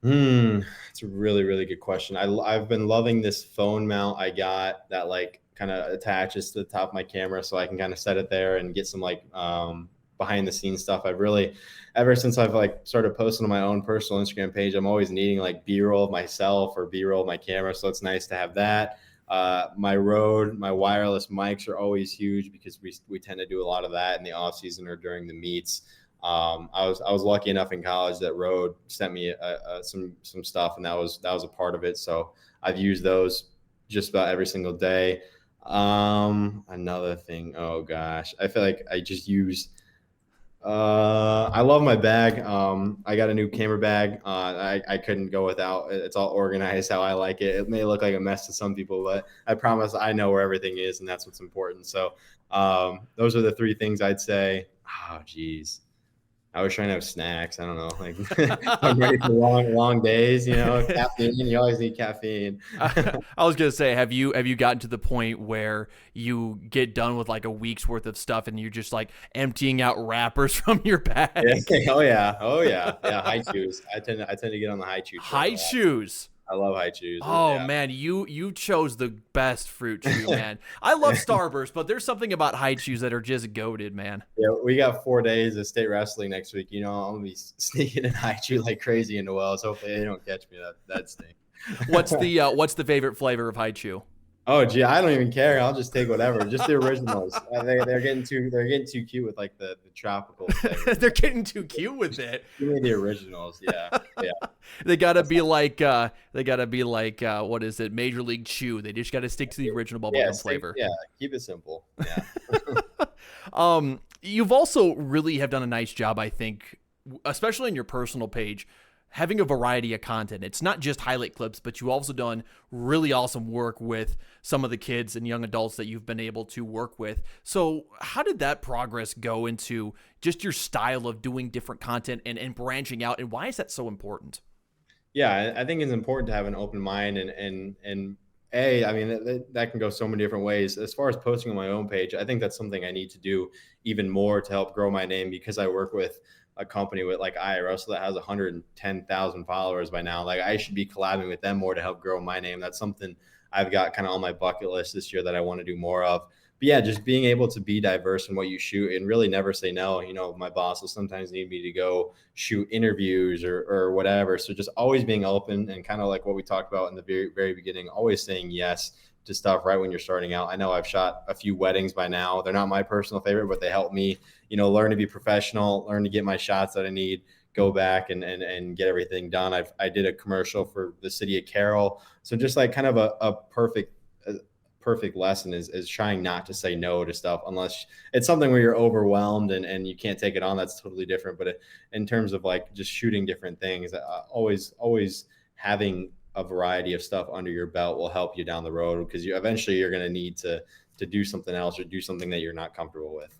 It's a really, really good question. I've been loving this phone mount I got that like kind of attaches to the top of my camera, so I can kind of set it there and get some behind the scenes stuff. I've really, ever since I've started posting on my own personal Instagram page, I'm always needing B-roll of myself or B-roll of my camera. So it's nice to have that. My wireless mics are always huge because we tend to do a lot of that in the off season or during the meets. I was lucky enough in college that Rode sent me some stuff, and that was a part of it. So I've used those just about every single day. Another thing, oh gosh, I feel like I just use, I love my bag. I got a new camera bag. I couldn't go without. It's all organized how I like it. It may look like a mess to some people, but I promise I know where everything is, and that's what's important. So those are the 3 things I'd say. Oh, geez. I was trying to have snacks. I don't know. I'm ready for long days, caffeine. You always need caffeine. I was going to say, have you gotten to the point where you get done with a week's worth of stuff and you're just emptying out wrappers from your bag? Yeah. Oh yeah. Yeah. High chews. I tend to get on the high chew. High chews. I love high chews. Oh yeah. Man, you chose the best fruit chew, man. I love Starburst, but there's something about high chews that are just goated, man. Yeah, we got 4 days of state wrestling next week. I'm gonna be sneaking in high chew like crazy into wells. Hopefully they don't catch me. That stink. What's the favorite flavor of high chew? Oh gee, I don't even care. I'll just take whatever. Just the originals. They're getting too cute with the tropical flavor. They're getting too cute with it. Give me the originals. Yeah. They gotta be what is it? Major League Chew. They just gotta stick to the original bubblegum flavor. Yeah, keep it simple. Yeah. You've also really have done a nice job, I think, especially on your personal page, having a variety of content. It's not just highlight clips, but you've also done really awesome work with some of the kids and young adults that you've been able to work with. So how did that progress go into just your style of doing different content and branching out, and why is that so important? Yeah, I think it's important to have an open mind and I mean, that can go so many different ways. As far as posting on my own page, I think that's something I need to do even more to help grow my name, because I work with a company with IAWrestle that has 110,000 followers by now. I should be collabing with them more to help grow my name. That's something I've got kind of on my bucket list this year that I want to do more of. But yeah, just being able to be diverse in what you shoot and really never say no. My boss will sometimes need me to go shoot interviews or whatever. So just always being open and kind of like what we talked about in the very, very beginning, always saying yes to stuff right when you're starting out. I know I've shot a few weddings by now. They're not my personal favorite, but they help me, learn to be professional, learn to get my shots that I need, go back and get everything done. I did a commercial for the city of Carroll. So just kind of a perfect lesson is trying not to say no to stuff unless it's something where you're overwhelmed and you can't take it on. That's totally different. But in terms of just shooting different things, always having a variety of stuff under your belt will help you down the road, because eventually you're going to need to do something else or do something that you're not comfortable with.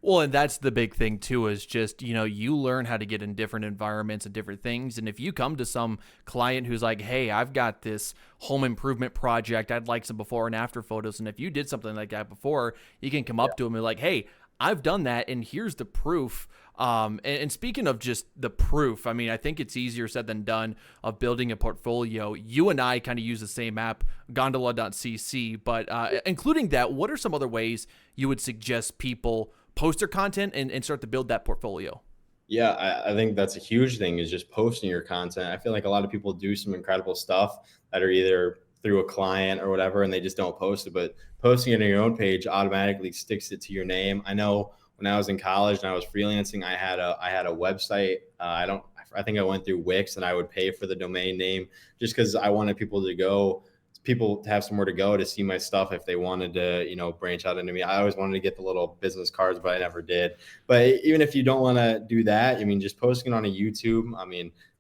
Well, and that's the big thing too, is just, you learn how to get in different environments and different things. And if you come to some client who's like, hey, I've got this home improvement project, I'd like some before and after photos. And if you did something like that before, you can come up to them and be like, hey, I've done that, and here's the proof. And speaking of just the proof, I mean, I think it's easier said than done of building a portfolio. You and I kind of use the same app, gondola.cc, but including that, what are some other ways you would suggest people post their content and start to build that portfolio? Yeah, I think that's a huge thing, is just posting your content. I feel like a lot of people do some incredible stuff that are either through a client or whatever, and they just don't post it. But posting it on your own page automatically sticks it to your name. I know when I was in college and I was freelancing, I had a website. I think I went through Wix, and I would pay for the domain name just because I wanted people to have somewhere to go to see my stuff if they wanted to, branch out into me. I always wanted to get the little business cards, but I never did. But even if you don't want to do that, just posting it on a YouTube,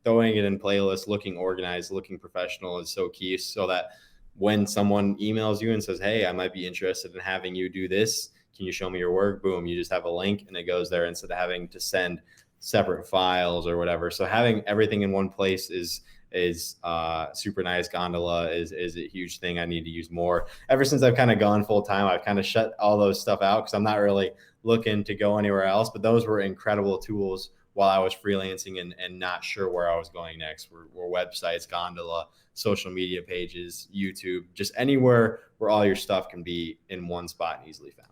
throwing it in playlists, looking organized, looking professional is so key, so that when someone emails you and says, hey, I might be interested in having you do this, can you show me your work? Boom, you just have a link and it goes there instead of having to send separate files or whatever. So having everything in one place is super nice. Gondola is a huge thing I need to use more. Ever since I've kind of gone full time, I've kind of shut all those stuff out because I'm not really looking to go anywhere else. But those were incredible tools while I was freelancing and not sure where I was going next. Were websites, Gondola, social media pages, YouTube, just anywhere where all your stuff can be in one spot and easily found.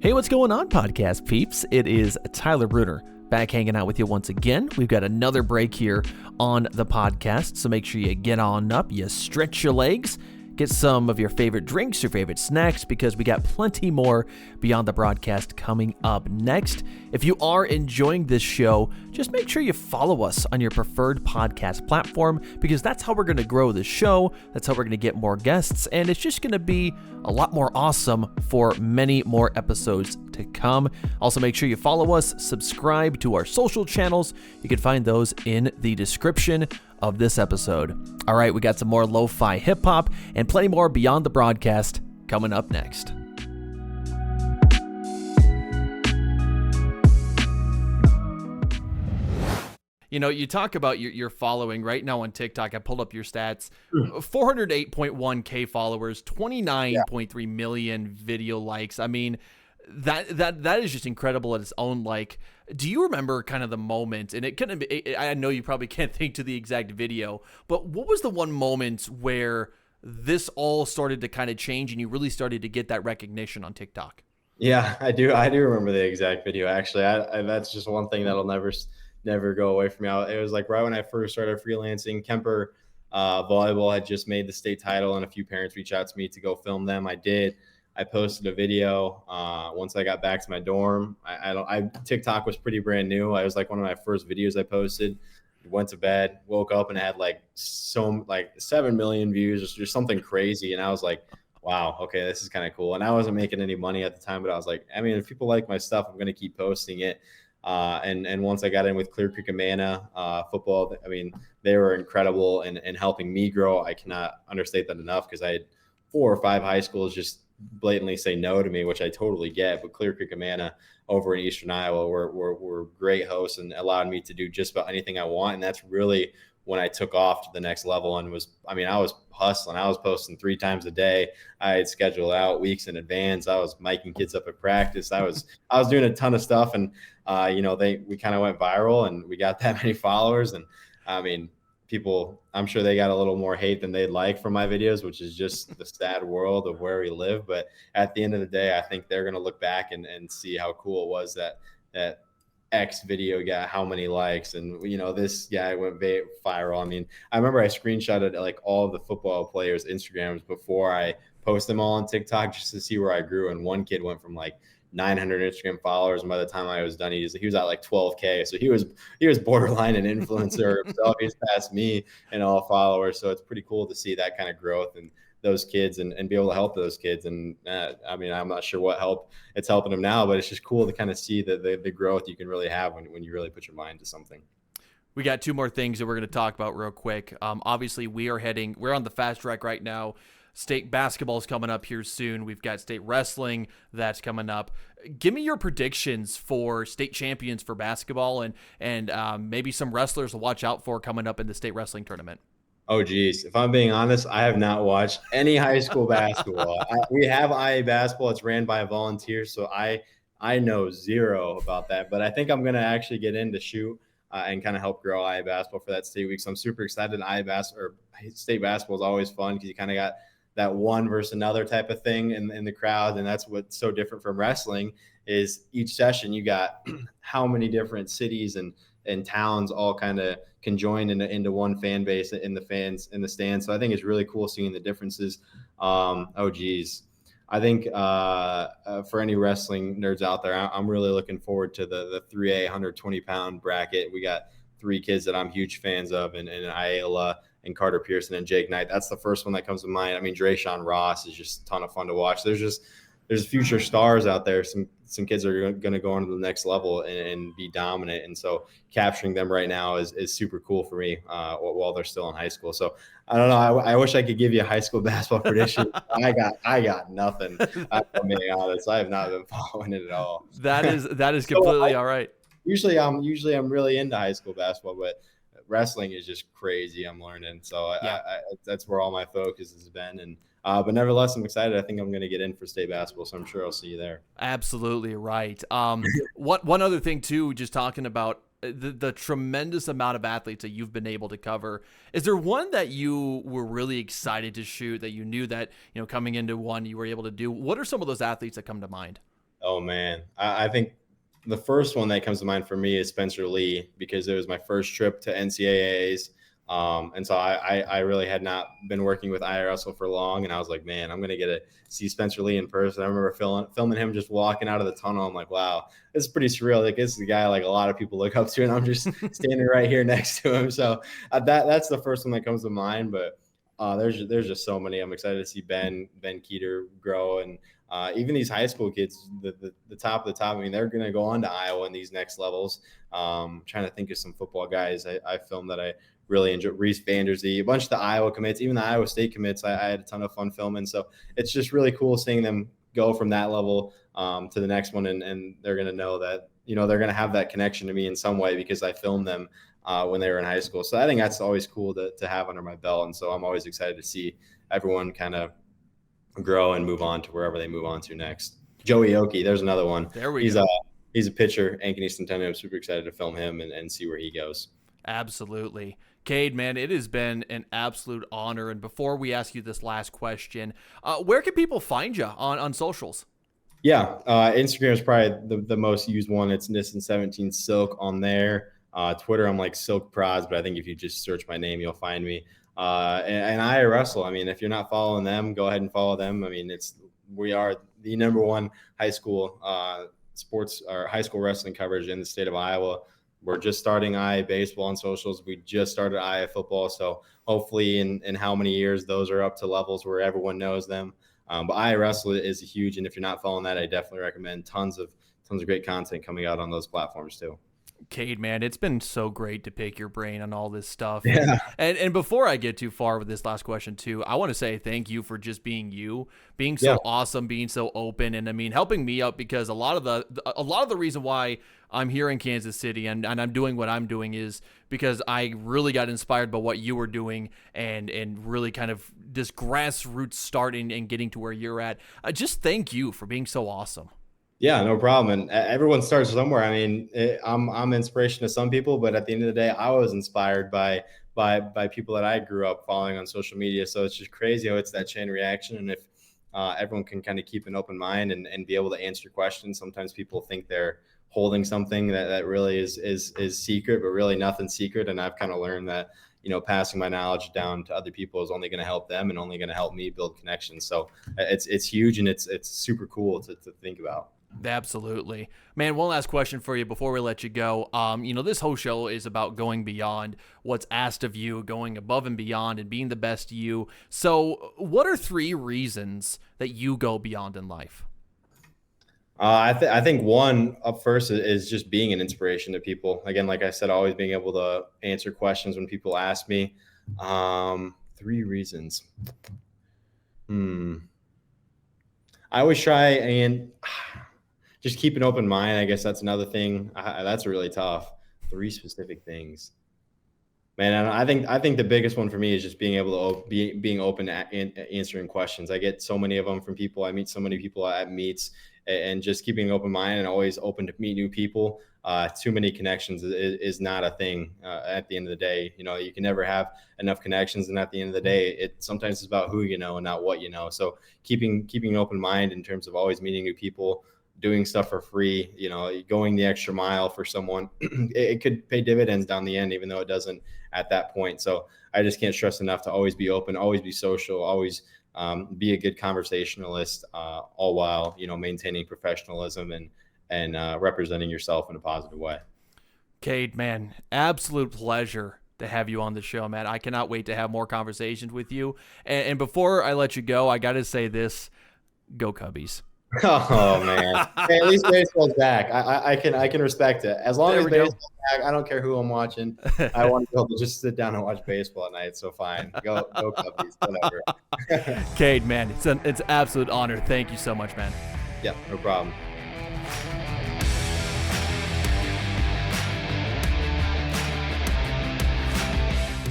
Hey, what's going on, podcast peeps? It is Tyler Bruner back hanging out with you once again. We've got another break here on the podcast, so make sure you get on up, you stretch your legs, get some of your favorite drinks, your favorite snacks, because we got plenty more beyond the broadcast coming up next. If you are enjoying this show, just make sure you follow us on your preferred podcast platform, because that's how we're going to grow the show. That's how we're going to get more guests, and it's just going to be a lot more awesome for many more episodes to come. Also, make sure you follow us, subscribe to our social channels. You can find those in the description of this episode. All right, we got some more lo-fi hip-hop and plenty more beyond the broadcast coming up next. You talk about your following right now on TikTok. I pulled up your stats. 408.1K followers, 29.3 million video likes. That is just incredible at its own. Like, do you remember kind of the moment? And it couldn't be, I know you probably can't think to the exact video, but what was the one moment where this all started to kind of change and you really started to get that recognition on TikTok? Yeah, I do remember the exact video. Actually, that's just one thing that'll never go away from me. It was like right when I first started freelancing. Kemper volleyball had just made the state title, and a few parents reached out to me to go film them. I did. I posted a video once I got back to my dorm. TikTok was pretty brand new. I was like one of my first videos I posted. Went to bed, woke up, and it had like 7 million views, just something crazy. And I was like, wow, okay, this is kind of cool. And I wasn't making any money at the time, but I was like, if people like my stuff, I'm going to keep posting it. And once I got in with Clear Creek Amana football, they were incredible in helping me grow. I cannot understate that enough, because I had 4 or 5 high schools just blatantly say no to me, which I totally get. But Clear Creek Amana over in Eastern Iowa were great hosts and allowed me to do just about anything I want. And that's really when I took off to the next level and I was hustling. I was posting 3 times a day. I had scheduled out weeks in advance. I was miking kids up at practice. I was doing a ton of stuff, and we kind of went viral, and we got that many followers. And people, I'm sure they got a little more hate than they'd like from my videos, which is just the sad world of where we live. But at the end of the day, I think they're going to look back and see how cool it was that X video got how many likes, and this guy went viral. I remember I screenshotted like all of the football players' Instagrams before I post them all on TikTok just to see where I grew. And one kid went from like 900 Instagram followers, and by the time I was done, he was at like 12K. So he was borderline an influencer himself. He's past me in all followers. So it's pretty cool to see that kind of growth and those kids and be able to help those kids. And I'm not sure what help it's helping them now, but it's just cool to kind of see the growth you can really have when you really put your mind to something. We got 2 more things that we're going to talk about real quick. Obviously we're on the fast track right now. State basketball is coming up here soon. We've got state wrestling that's coming up. Give me your predictions for state champions for basketball and maybe some wrestlers to watch out for coming up in the state wrestling tournament. Oh, geez. If I'm being honest, I have not watched any high school basketball. We have IAWrestle. It's ran by a volunteer, so I know zero about that. But I think I'm going to actually get in to shoot and kind of help grow IAWrestle for that state week. So I'm super excited. State basketball is always fun because you kind of got that one versus another type of thing in the crowd. And that's what's so different from wrestling is each session you got how many different cities and towns all kind of conjoined into one fan base in the fans in the stands. So I think it's really cool seeing the differences. Oh geez. I think for any wrestling nerds out there, I'm really looking forward to the 3A 120-pound bracket. We got 3 kids that I'm huge fans of, and Ayala and Carter Pearson and Jake Knight. That's the first one that comes to mind. I mean, Drayshawn Ross is just a ton of fun to watch. There's future stars out there. Some kids are going to go on to the next level and be dominant. And so capturing them right now is super cool for me while they're still in high school. So I don't know. I wish I could give you a high school basketball prediction. I got nothing. I'm being honest. I have not been following it at all. That is completely all right. Usually I'm really into high school basketball, but wrestling is just crazy. I'm learning. So Yeah. that's where all my focus has been. And but nevertheless, I'm excited. I think I'm going to get in for state basketball, so I'm sure I'll see you there. Absolutely right. One other thing too, just talking about the tremendous amount of athletes that you've been able to cover. Is there one that you were really excited to shoot that you knew that, coming into one you were able to do? What are some of those athletes that come to mind? Oh man, I think the first one that comes to mind for me is Spencer Lee, because it was my first trip to NCAAs. And so I really had not been working with IAWrestle for long, and I was like, man, I'm going to get to see Spencer Lee in person. I remember filming him just walking out of the tunnel. I'm like, wow, this is pretty surreal. Like, this is the guy like a lot of people look up to, and I'm just standing right here next to him. So that's the first one that comes to mind. But there's just so many. I'm excited to see Ben Keeter grow, and even these high school kids, the top of the top. I mean, they're going to go on to Iowa in these next levels. Trying to think of some football guys I filmed that I really enjoyed. Reese Vanderzee, a bunch of the Iowa commits, even the Iowa State commits. I had a ton of fun filming. So it's just really cool seeing them go from that level to the next one. And they're going to know that, they're going to have that connection to me in some way because I filmed them when they were in high school. So I think that's always cool to have under my belt. And so I'm always excited to see everyone kind of grow and move on to wherever they move on to next. Joey Oki, there's another one. There we go. He's a pitcher, Ankeny Centennial. I'm super excited to film him and see where he goes. Absolutely. Cade, man, it has been an absolute honor. And before we ask you this last question, where can people find you on socials? Yeah, Instagram is probably the most used one. It's Nissen17 Silk on there. Twitter, I'm like Silk Prods, but I think if you just search my name, you'll find me. And IAWrestle. I mean, if you're not following them, go ahead and follow them. I mean, we are the #1 high school sports or high school wrestling coverage in the state of Iowa. We're just starting IA baseball on socials. We just started IA football. So hopefully in how many years those are up to levels where everyone knows them. But IAWrestle is huge. And if you're not following that, I definitely recommend tons of great content coming out on those platforms too. Cade, man, it's been so great to pick your brain on all this stuff. Yeah. And before I get too far with this last question too, I want to say thank you for just being you, being so awesome, being so open, and I mean helping me out, because a lot of the reason why I'm here in Kansas City and I'm doing what I'm doing is because I really got inspired by what you were doing and really kind of this grassroots starting and getting to where you're at. Just thank you for being so awesome. Yeah, no problem. And everyone starts somewhere. I mean, I'm inspiration to some people, but at the end of the day, I was inspired by people that I grew up following on social media. So it's just crazy how it's that chain reaction. And if everyone can kind of keep an open mind and be able to answer questions, sometimes people think they're holding something that really is secret, but really nothing's secret. And I've kind of learned that, passing my knowledge down to other people is only going to help them and only going to help me build connections. So it's huge, and it's super cool to think about. Absolutely. Man, one last question for you before we let you go. This whole show is about going beyond what's asked of you, going above and beyond and being the best you. So what are 3 reasons that you go beyond in life? I think one up first is just being an inspiration to people. Again, like I said, always being able to answer questions when people ask me. 3 reasons. I always try and just keep an open mind. I guess that's another thing. That's really tough. 3 specific things, man. And I think the biggest one for me is just being able to being open to answering questions. I get so many of them from people. I meet so many people at meets, and just keeping an open mind and always open to meet new people. Too many connections is not a thing at the end of the day. You can never have enough connections. And at the end of the day, it sometimes is about who you know and not what you know. So keeping an open mind in terms of always meeting new people, doing stuff for free, going the extra mile for someone, it could pay dividends down the end, even though it doesn't at that point. So I just can't stress enough to always be open, always be social, always be a good conversationalist, all while, maintaining professionalism and representing yourself in a positive way. Cade, man, absolute pleasure to have you on the show, man. I cannot wait to have more conversations with you. And before I let you go, I got to say this, go Cubbies. Oh man! Hey, at least baseball's back. I can respect it. As long as baseball's back, I don't care who I'm watching. I want to be able to just sit down and watch baseball at night. So fine, go Cubbies, whatever. Cade, man, it's an absolute honor. Thank you so much, man. Yeah, no problem.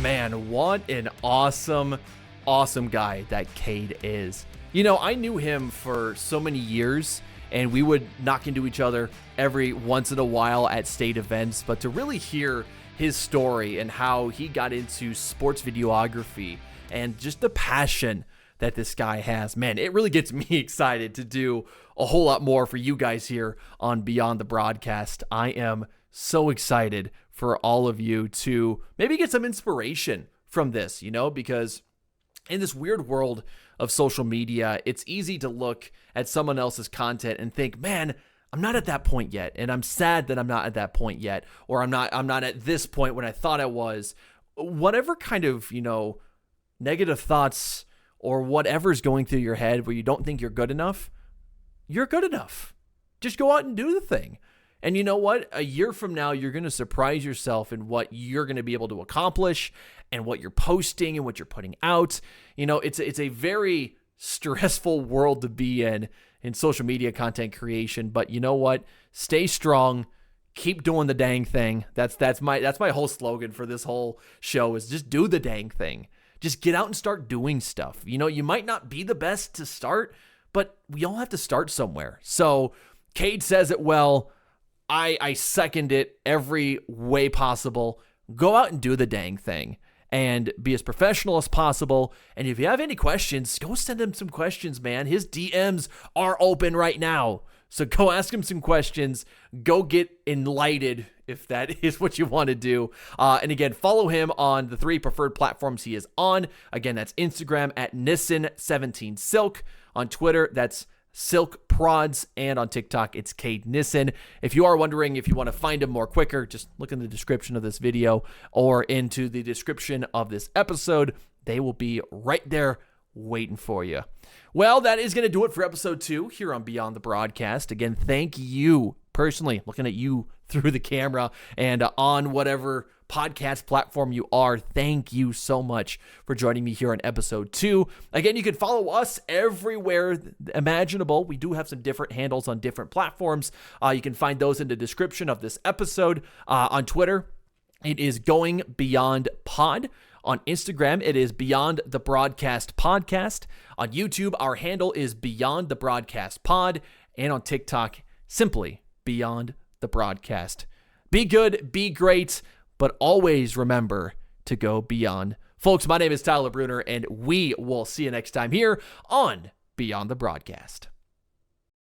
Man, what an awesome guy that Cade is. I knew him for so many years, and we would knock into each other every once in a while at state events, but to really hear his story and how he got into sports videography and just the passion that this guy has, man, it really gets me excited to do a whole lot more for you guys here on Beyond the Broadcast. I am so excited for all of you to maybe get some inspiration from this, because in this weird world of social media, it's easy to look at someone else's content and think, man, I'm not at that point yet. And I'm sad that I'm not at that point yet. Or I'm not at this point when I thought I was. Whatever kind of, negative thoughts or whatever's going through your head where you don't think you're good enough, you're good enough. Just go out and do the thing. And you know what? A year from now, you're going to surprise yourself in what you're going to be able to accomplish and what you're posting and what you're putting out. It's a very stressful world to be in social media content creation. But you know what? Stay strong. Keep doing the dang thing. That's my whole slogan for this whole show is just do the dang thing. Just get out and start doing stuff. You might not be the best to start, but we all have to start somewhere. So Cade says it well. I second it every way possible. Go out and do the dang thing and be as professional as possible. And if you have any questions, go send him some questions, man. His DMs are open right now. So go ask him some questions. Go get enlightened if that is what you want to do. And again, follow him on the 3 preferred platforms he is on. Again, that's Instagram at Nissen17Silk. On Twitter, that's Silk Prods, and on TikTok, it's Cade Nissen. If you are wondering if you want to find him more quicker, just look in the description of this video or into the description of this episode. They will be right there waiting for you. Well, that is going to do it for episode 2 here on Beyond the Broadcast. Again, thank you personally, looking at you through the camera and on whatever podcast platform you are. Thank you so much for joining me here on episode 2. Again, you can follow us everywhere imaginable. We do have some different handles on different platforms. You can find those in the description of this episode. On Twitter, it is Going Beyond Pod. On Instagram, it is Beyond the Broadcast Podcast. On YouTube, our handle is Beyond the Broadcast Pod. And on TikTok, simply Beyond the Broadcast. Be good, be great, but always remember to go beyond. Folks, my name is Tyler Bruner, and we will see you next time here on Beyond the Broadcast.